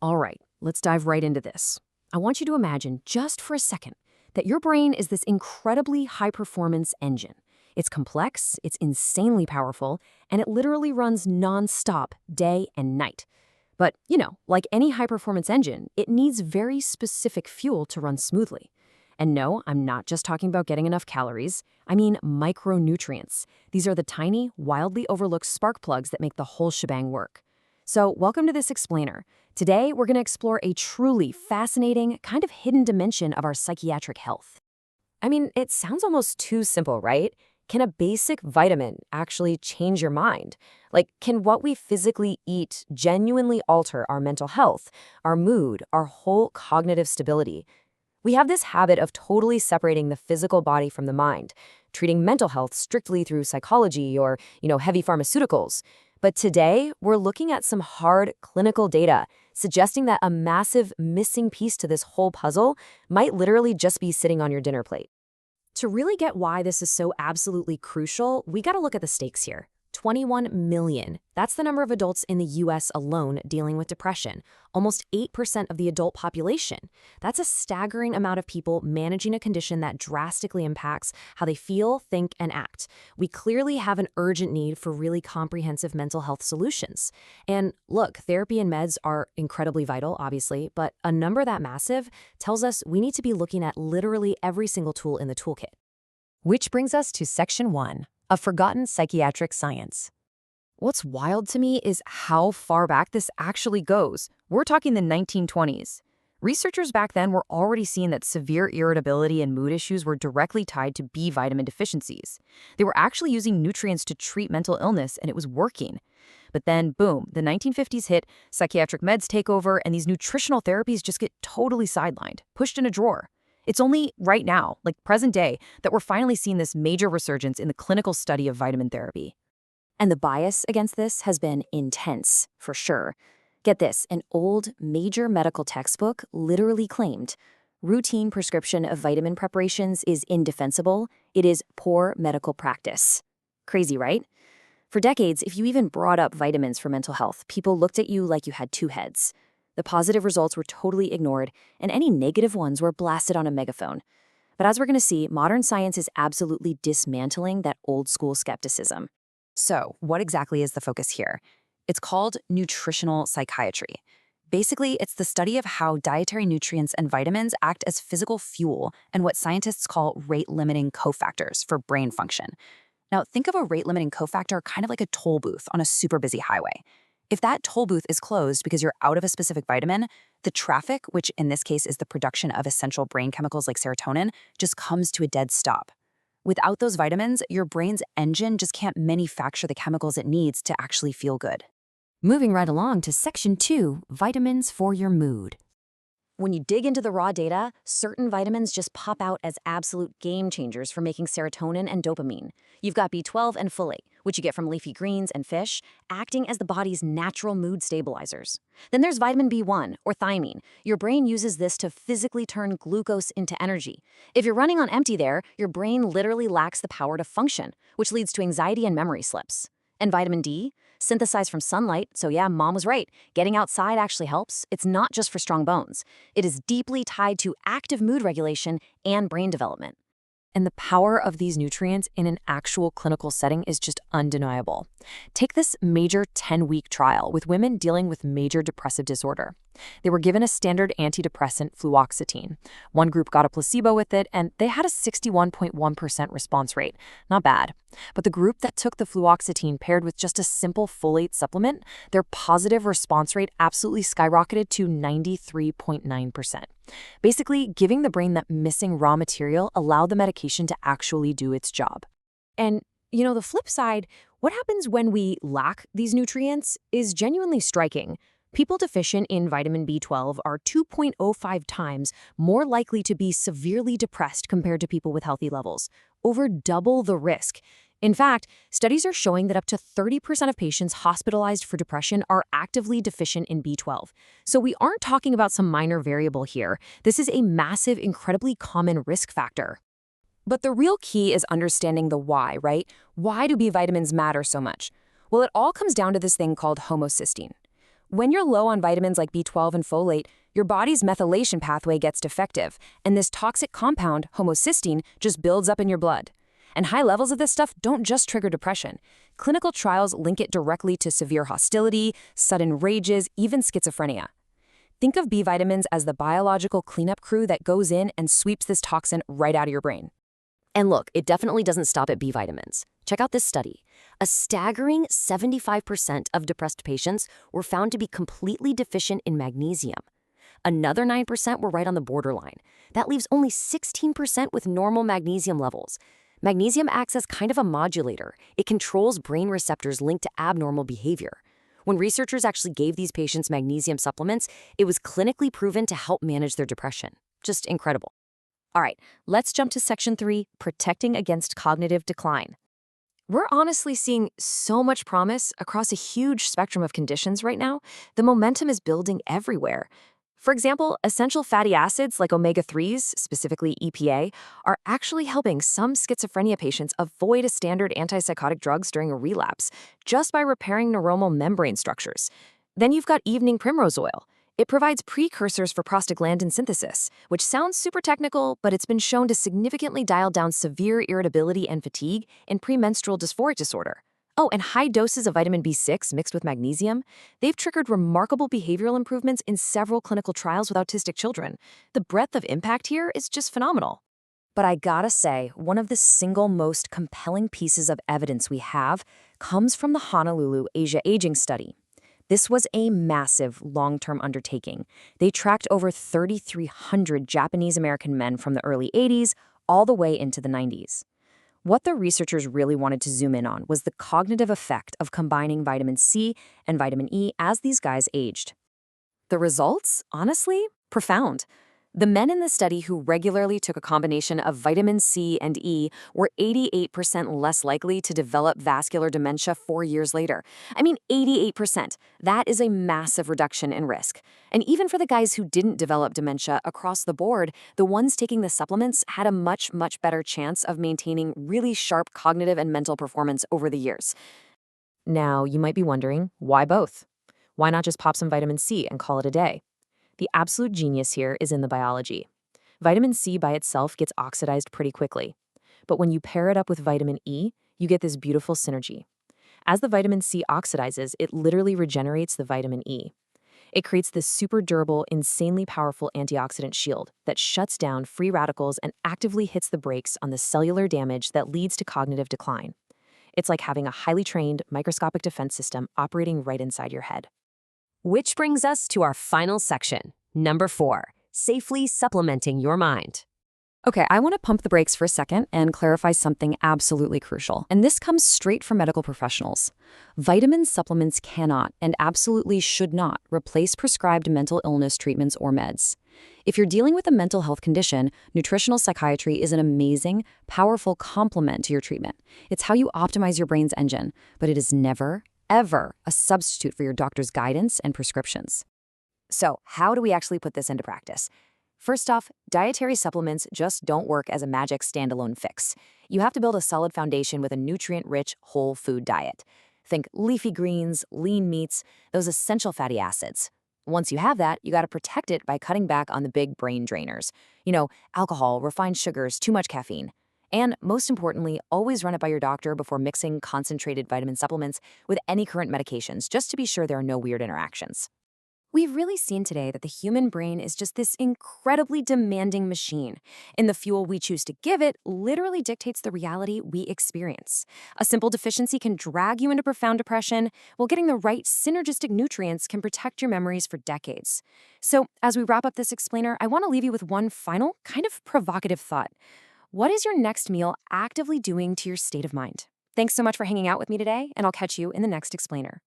All right, let's dive right into this. I want you to imagine, just for a second, that your brain is this incredibly high performance engine. It's complex, it's insanely powerful, and it literally runs nonstop, day and night. But, like any high performance engine, it needs very specific fuel to run smoothly. And no, I'm not just talking about getting enough calories. I mean micronutrients. These are the tiny, wildly overlooked spark plugs that make the whole shebang work. So, welcome to this explainer. Today, we're going to explore a truly fascinating, kind of hidden dimension of our psychiatric health. I mean, it sounds almost too simple, right? Can a basic vitamin actually change your mind? Like, can what we physically eat genuinely alter our mental health, our mood, our whole cognitive stability? We have this habit of totally separating the physical body from the mind, treating mental health strictly through psychology or, heavy pharmaceuticals. But today, we're looking at some hard clinical data suggesting that a massive missing piece to this whole puzzle might literally just be sitting on your dinner plate. To really get why this is so absolutely crucial, we got to look at the stakes here. 21 million. That's the number of adults in the US alone dealing with depression, almost 8% of the adult population. That's a staggering amount of people managing a condition that drastically impacts how they feel, think, and act. We clearly have an urgent need for really comprehensive mental health solutions. And look, therapy and meds are incredibly vital, obviously, but a number that massive tells us we need to be looking at literally every single tool in the toolkit. Which brings us to Section 1 of Forgotten Psychiatric Science. What's wild to me is how far back this actually goes. We're talking the 1920s. Researchers back then were already seeing that severe irritability and mood issues were directly tied to B vitamin deficiencies. They were actually using nutrients to treat mental illness, and it was working. But then, boom, the 1950s hit, psychiatric meds take over, and these nutritional therapies just get totally sidelined, pushed in a drawer. It's only right now, like present day, that we're finally seeing this major resurgence in the clinical study of vitamin therapy. And the bias against this has been intense, for sure. Get this, an old major medical textbook literally claimed routine prescription of vitamin preparations is indefensible. It is poor medical practice. Crazy, right? For decades, if you even brought up vitamins for mental health, people looked at you like you had two heads. The positive results were totally ignored, and any negative ones were blasted on a megaphone. But as we're going to see, modern science is absolutely dismantling that old-school skepticism. So, what exactly is the focus here? It's called nutritional psychiatry. Basically, it's the study of how dietary nutrients and vitamins act as physical fuel and what scientists call rate-limiting cofactors for brain function. Now, think of a rate-limiting cofactor kind of like a toll booth on a super busy highway. If that toll booth is closed because you're out of a specific vitamin, the traffic, which in this case is the production of essential brain chemicals like serotonin, just comes to a dead stop. Without those vitamins, your brain's engine just can't manufacture the chemicals it needs to actually feel good. Moving right along to Section 2, Vitamins for your mood. When you dig into the raw data, certain vitamins just pop out as absolute game changers for making serotonin and dopamine. You've got B12 and folate, which you get from leafy greens and fish, acting as the body's natural mood stabilizers. Then there's vitamin B1, or thiamine. Your brain uses this to physically turn glucose into energy. If you're running on empty there, your brain literally lacks the power to function, which leads to anxiety and memory slips. And vitamin D? Synthesized from sunlight, so yeah, mom was right. Getting outside actually helps. It's not just for strong bones. It is deeply tied to active mood regulation and brain development. And the power of these nutrients in an actual clinical setting is just undeniable. Take this major 10-week trial with women dealing with major depressive disorder. They were given a standard antidepressant, fluoxetine. One group got a placebo with it, and they had a 61.1% response rate. Not bad. But the group that took the fluoxetine paired with just a simple folate supplement, their positive response rate absolutely skyrocketed to 93.9%. Basically, giving the brain that missing raw material allowed the medication to actually do its job. And, the flip side, what happens when we lack these nutrients is genuinely striking. People deficient in vitamin B12 are 2.05 times more likely to be severely depressed compared to people with healthy levels, over double the risk. In fact, studies are showing that up to 30% of patients hospitalized for depression are actively deficient in B12. So we aren't talking about some minor variable here. This is a massive, incredibly common risk factor. But the real key is understanding the why, right? Why do B vitamins matter so much? Well, it all comes down to this thing called homocysteine. When you're low on vitamins like B12 and folate, your body's methylation pathway gets defective, and this toxic compound, homocysteine, just builds up in your blood. And high levels of this stuff don't just trigger depression. Clinical trials link it directly to severe hostility, sudden rages, even schizophrenia. Think of B vitamins as the biological cleanup crew that goes in and sweeps this toxin right out of your brain. And look, it definitely doesn't stop at B vitamins. Check out this study. A staggering 75% of depressed patients were found to be completely deficient in magnesium. Another 9% were right on the borderline. That leaves only 16% with normal magnesium levels. Magnesium acts as kind of a modulator. It controls brain receptors linked to abnormal behavior. When researchers actually gave these patients magnesium supplements, it was clinically proven to help manage their depression. Just incredible. All right, let's jump to Section 3, protecting against cognitive decline. We're honestly seeing so much promise across a huge spectrum of conditions right now. The momentum is building everywhere. For example, essential fatty acids like omega-3s, specifically EPA, are actually helping some schizophrenia patients avoid a standard antipsychotic drugs during a relapse just by repairing neuronal membrane structures. Then you've got evening primrose oil. It provides precursors for prostaglandin synthesis, which sounds super technical, but it's been shown to significantly dial down severe irritability and fatigue in premenstrual dysphoric disorder. Oh, and high doses of vitamin B6 mixed with magnesium, they've triggered remarkable behavioral improvements in several clinical trials with autistic children. The breadth of impact here is just phenomenal. But I gotta say, one of the single most compelling pieces of evidence we have comes from the Honolulu Asia Aging Study. This was a massive long-term undertaking. They tracked over 3,300 Japanese-American men from the early 80s all the way into the 90s. What the researchers really wanted to zoom in on was the cognitive effect of combining vitamin C and vitamin E as these guys aged. The results, honestly, profound. The men in the study who regularly took a combination of vitamin C and E were 88% less likely to develop vascular dementia 4 years later. I mean, 88%. That is a massive reduction in risk. And even for the guys who didn't develop dementia across the board, the ones taking the supplements had a much, much better chance of maintaining really sharp cognitive and mental performance over the years. Now, you might be wondering, why both? Why not just pop some vitamin C and call it a day? The absolute genius here is in the biology. Vitamin C by itself gets oxidized pretty quickly. But when you pair it up with vitamin E, you get this beautiful synergy. As the vitamin C oxidizes, it literally regenerates the vitamin E. It creates this super durable, insanely powerful antioxidant shield that shuts down free radicals and actively hits the brakes on the cellular damage that leads to cognitive decline. It's like having a highly trained, microscopic defense system operating right inside your head. Which brings us to our final section, number 4, safely supplementing your mind. Okay, I want to pump the brakes for a second and clarify something absolutely crucial. And this comes straight from medical professionals. Vitamin supplements cannot and absolutely should not replace prescribed mental illness treatments or meds. If you're dealing with a mental health condition, nutritional psychiatry is an amazing, powerful complement to your treatment. It's how you optimize your brain's engine, but it is never, ever a substitute for your doctor's guidance and prescriptions. So, how do we actually put this into practice? First off, dietary supplements just don't work as a magic standalone fix. You have to build a solid foundation with a nutrient-rich, whole food diet. Think leafy greens, lean meats, those essential fatty acids. Once you have that, you got to protect it by cutting back on the big brain drainers. Alcohol, refined sugars, too much caffeine. And most importantly, always run it by your doctor before mixing concentrated vitamin supplements with any current medications, just to be sure there are no weird interactions. We've really seen today that the human brain is just this incredibly demanding machine, and the fuel we choose to give it literally dictates the reality we experience. A simple deficiency can drag you into profound depression, while getting the right synergistic nutrients can protect your memories for decades. So, as we wrap up this explainer, I want to leave you with one final, kind of provocative thought. What is your next meal actively doing to your state of mind? Thanks so much for hanging out with me today, and I'll catch you in the next explainer.